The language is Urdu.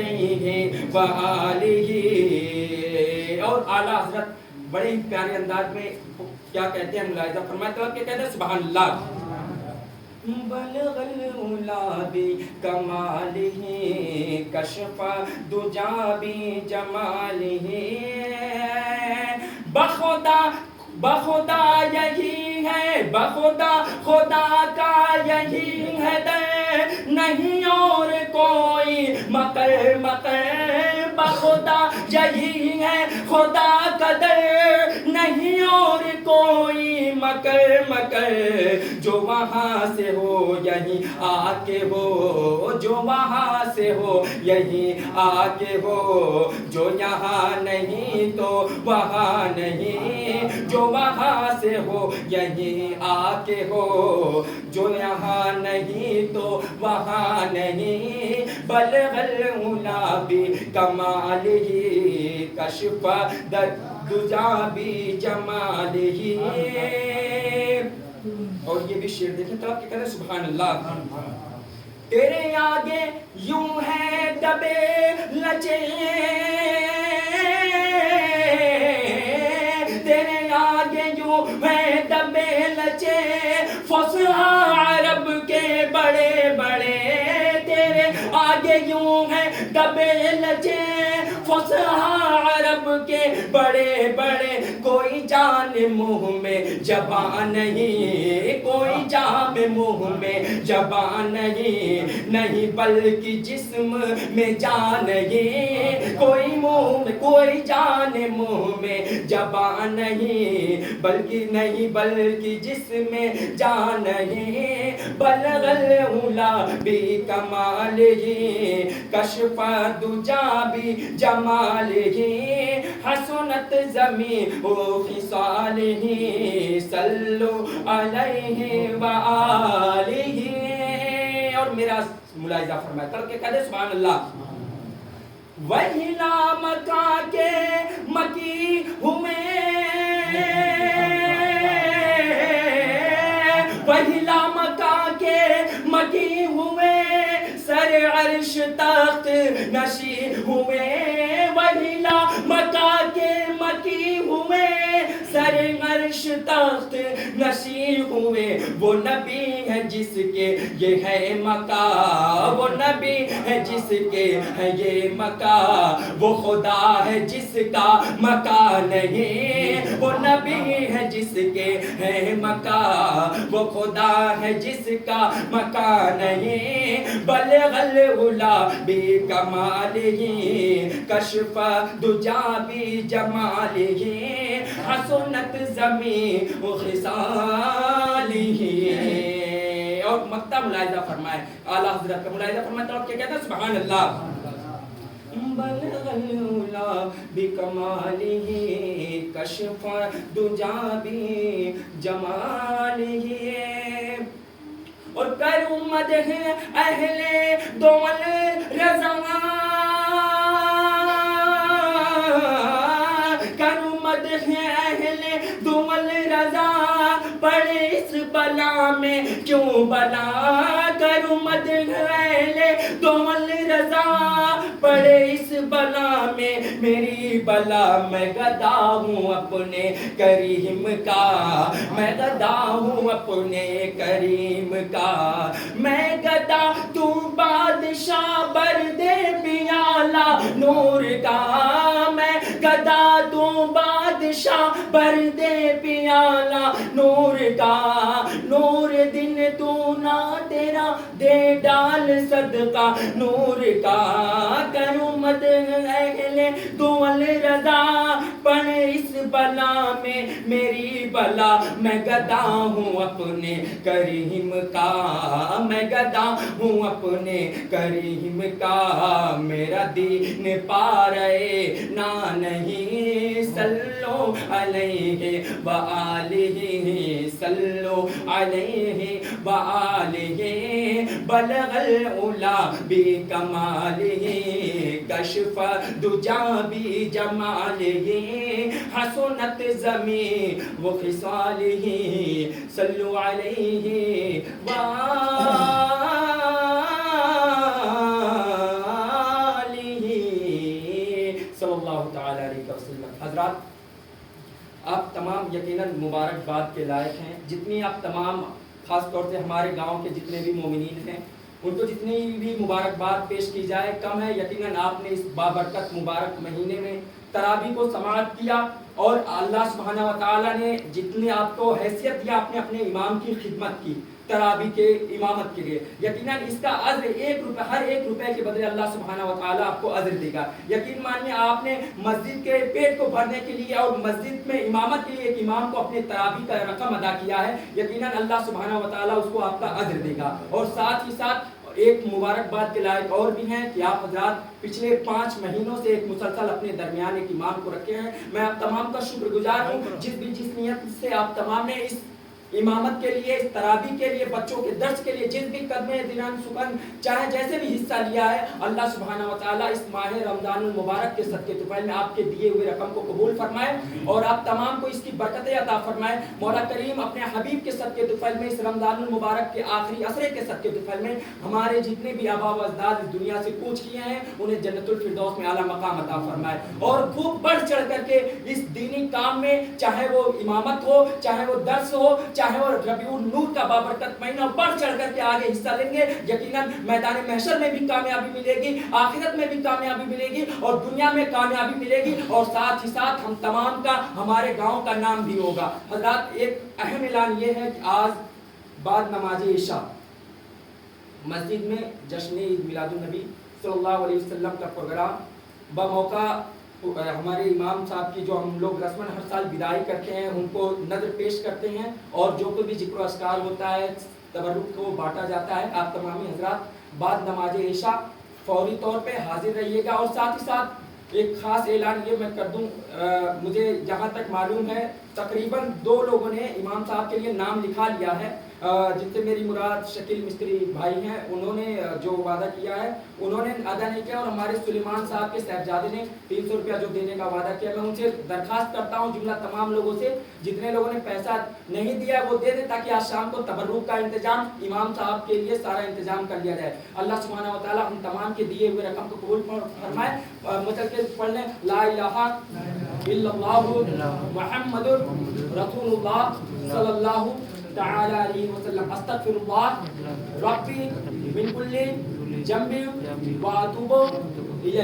علیہ وآلہ. اور اعلیٰ حضرت بڑے ہی پیارے انداز میں کیا کہتے ہیں ملاحظہ فرمائے تو کہ کہتے ہیں سبحان اللہ. بلغ العلا بکمالہ کشف دجا بجمالہ. بخدا یہی ہے، بخدا خدا کا یہی ہے در، نہیں اور کوئی مکر بخدا یہی ہے خدا کا در، نہیں اور کوئی مکر جو وہاں سے ہو یہیں آ کے ہو، جو وہاں سے ہو یہیں آ کے ہو، جو یہاں نہیں تو وہاں نہیں، جو وہاں سے ہو یہیں آ کے ہو، جو یہاں نہیں تو وہاں نہیں. بلغ العلا بکمالہ کشف دجا بجمالہ. اور یہ بھی شعر دیکھیں تو آپ کیا کہتے ہیں سبحان اللہ. تیرے آگے یوں ہے دبے لچے، تیرے آگے یوں ہے دبے لچے، فصحا عرب کے بڑے بڑے، تیرے آگے یوں ہے دبے لچے، فصحا عرب کے بڑے بڑے. کوئی جان منہ میں زبان نہیں، کوئی جان منہ میں زبان نہیں بلکہ جسم میں جان نہیں، کوئی جان منہ میں زبان نہیں بلکہ جسم میں جان نہیں. بلغ العلا بکمالہ کشف دجا بجمالہ، حسنت زمین و خصالہ، صلو علیہ وآلہ. اور میرا ملاحظہ فرمائے تڑکے کہہ دے سبحان اللہ. وہی لامکا کے مکی ہوئے، وہی لامکا کے مکی ہوئے، سر عرش تخت نشی ہوئے. وہی لامکا کے مکی ہوئے، سر عرش تخت نشی ہوئے. وہ نبی ہے جس کے یہ ہے مکہ، وہ نبی ہے جس کے ہے یہ مکہ، وہ خدا ہے جس کا مکہ نہیں. وہ نبی ہے جس کے ہے مکہ، وہ خدا ہے جس کا مکہ نہیں. بلغ العلا بکمالہ کشف دجا بجمالہ، حسنت زمین و خصالہ. اور مقطع ملاحظہ فرمائے اعلیٰ حضرت کا ملاحظہ فرمائے تو آپ کیا کہتے ہیں سبحان اللہ. بلغ العلا بکمالہ کشف دجا بجمالہ. اور کروں مدح اہل دول رضا، کروں مدح اہل دول رضا، پڑے اس بلا میں کیوں بلا. کروں مدح اہل دول رضا، پڑے اس بلا میں میری بلا. میں گدا ہوں اپنے کریم کا، میں گدا ہوں اپنے کریم کا. میں گدا تو بادشاہ بردے پیالہ نور کا، میں گدا تو بادشاہ بردے پیالہ نور کا. نور دن تو نہ تیرا دے ڈال صدقہ نور کا. کروں مدح اہل دول رضا، پڑے اس بلا میں میری بلا. میں گدا ہوں اپنے کریم کا، میں گدا ہوں اپنے کریم کا. میرا دین پا رہے نہ نہیں، صلو علیہ وآلہ، صلو علیہ وآلہ. بلغ العلا بکمالہ کشف دجا بجمالہ، حسنت زمین و خصالہ، صلو علیہ وآلہ. حضرات آپ تمام یقیناً مبارکباد کے لائق ہیں. جتنی آپ تمام خاص طور سے ہمارے گاؤں کے جتنے بھی مومنین ہیں ان کو جتنی بھی مبارکباد پیش کی جائے کم ہے. یقیناً آپ نے اس بابرکت مبارک مہینے میں تراویح کو سماعت کیا اور اللہ سبحانہ و تعالیٰ نے جتنی آپ کو حیثیت دیا آپ نے اپنے امام کی خدمت کی تراویح کے امامت کے لیے. یقیناً اس کا اجر 1 روپے ہر 1 روپے کے بدلے اللہ سبحانہ و تعالیٰ آپ کو اجر دے گا. یقین مانیے آپ نے مسجد کے پیٹ کو بھرنے کے لیے اور مسجد میں امامت کے لیے ایک امام کو اپنے تراویح کا رقم ادا کیا ہے. یقیناً اللہ سبحانہ و تعالیٰ اس کو آپ کا اجر دے گا. اور ساتھ ہی ساتھ ایک مبارکباد کے لائق اور بھی ہیں کہ آپ حضرات پچھلے 5 مہینوں سے ایک مسلسل اپنے درمیان ایک امام کو رکھے ہیں. میں آپ تمام کا شکر گزار ہوں جس نیت سے آپ تمام نے اس امامت کے لیے اس تراویح کے لیے بچوں کے درس کے لیے جس بھی قدمے دینان سکن چاہے جیسے بھی حصہ لیا ہے اللہ سبحانہ و تعالیٰ اس ماہ رمضان المبارک کے صدقے طفیل میں آپ کے دیے ہوئے رقم کو قبول فرمائے اور آپ تمام کو اس کی برکتیں عطا فرمائے. مولا کریم اپنے حبیب کے صدقے طفیل میں اس رمضان المبارک کے آخری عشرے کے صدقے طفیل میں ہمارے جتنے بھی آبا و اجداد اس دنیا سے کوچ کیے ہیں انہیں جنت الفردوس میں اعلیٰ مقام عطا فرمائے اور خوب بڑھ چڑھ کر کے اس دینی کام میں چاہے وہ امامت ہو چاہے وہ درس ہو چاہے وہ ربیع النور کا بابرکت مہینہ بڑھ چڑھ کر کے آگے حصہ لیں گے. یقیناً میدان محشر میں بھی کامیابی ملے گی آخرت میں بھی کامیابی ملے گی اور دنیا میں کامیابی ملے گی اور ساتھ ہی ساتھ ہم تمام کا ہمارے گاؤں کا نام بھی ہوگا. حضرات ایک اہم اعلان یہ ہے کہ آج بعد نماز عشاء مسجد میں جشن عید میلاد النبی صلی اللہ علیہ وسلم کا پروگرام بموقع ہمارے امام صاحب کی جو ہم لوگ رسماً ہر سال بدائی کرتے ہیں ان کو نظر پیش کرتے ہیں اور جو کوئی بھی ذکر و اذکار ہوتا ہے تبرک کو بانٹا جاتا ہے. آپ تمامی حضرات بعد نماز عشاء فوری طور پہ حاضر رہیے گا. اور ساتھ ہی ساتھ ایک خاص اعلان یہ میں کر دوں مجھے جہاں تک معلوم ہے تقریباً 2 لوگوں نے امام صاحب کے لیے نام لکھا لیا ہے جن سے میری مراد شکیل مستری بھائی ہیں. انہوں نے جو وعدہ کیا ہے انہوں نے ادا نہیں کیا اور ہمارے سلیمان صاحب کے صاحبزادے نے 300 روپیہ جو دینے کا وعدہ کیا. میں ان سے درخواست کرتا ہوں جملہ تمام لوگوں سے جتنے لوگوں نے پیسہ نہیں دیا وہ دے دیں تاکہ آج شام کو تبرک کا انتظام امام صاحب کے لیے سارا انتظام کر لیا جائے. اللہ سبحانہ و تعالیٰ ہم تمام کے دیے ہوئے رقم کو قبول فرمائے. مچل کے پڑھ لیں لا الہ الا اللہ محمد رسول اللہ صلی اللہ تعالی علیہ وسلم استغفر اللہ ربی من کل ذنب و اتوب الیہ.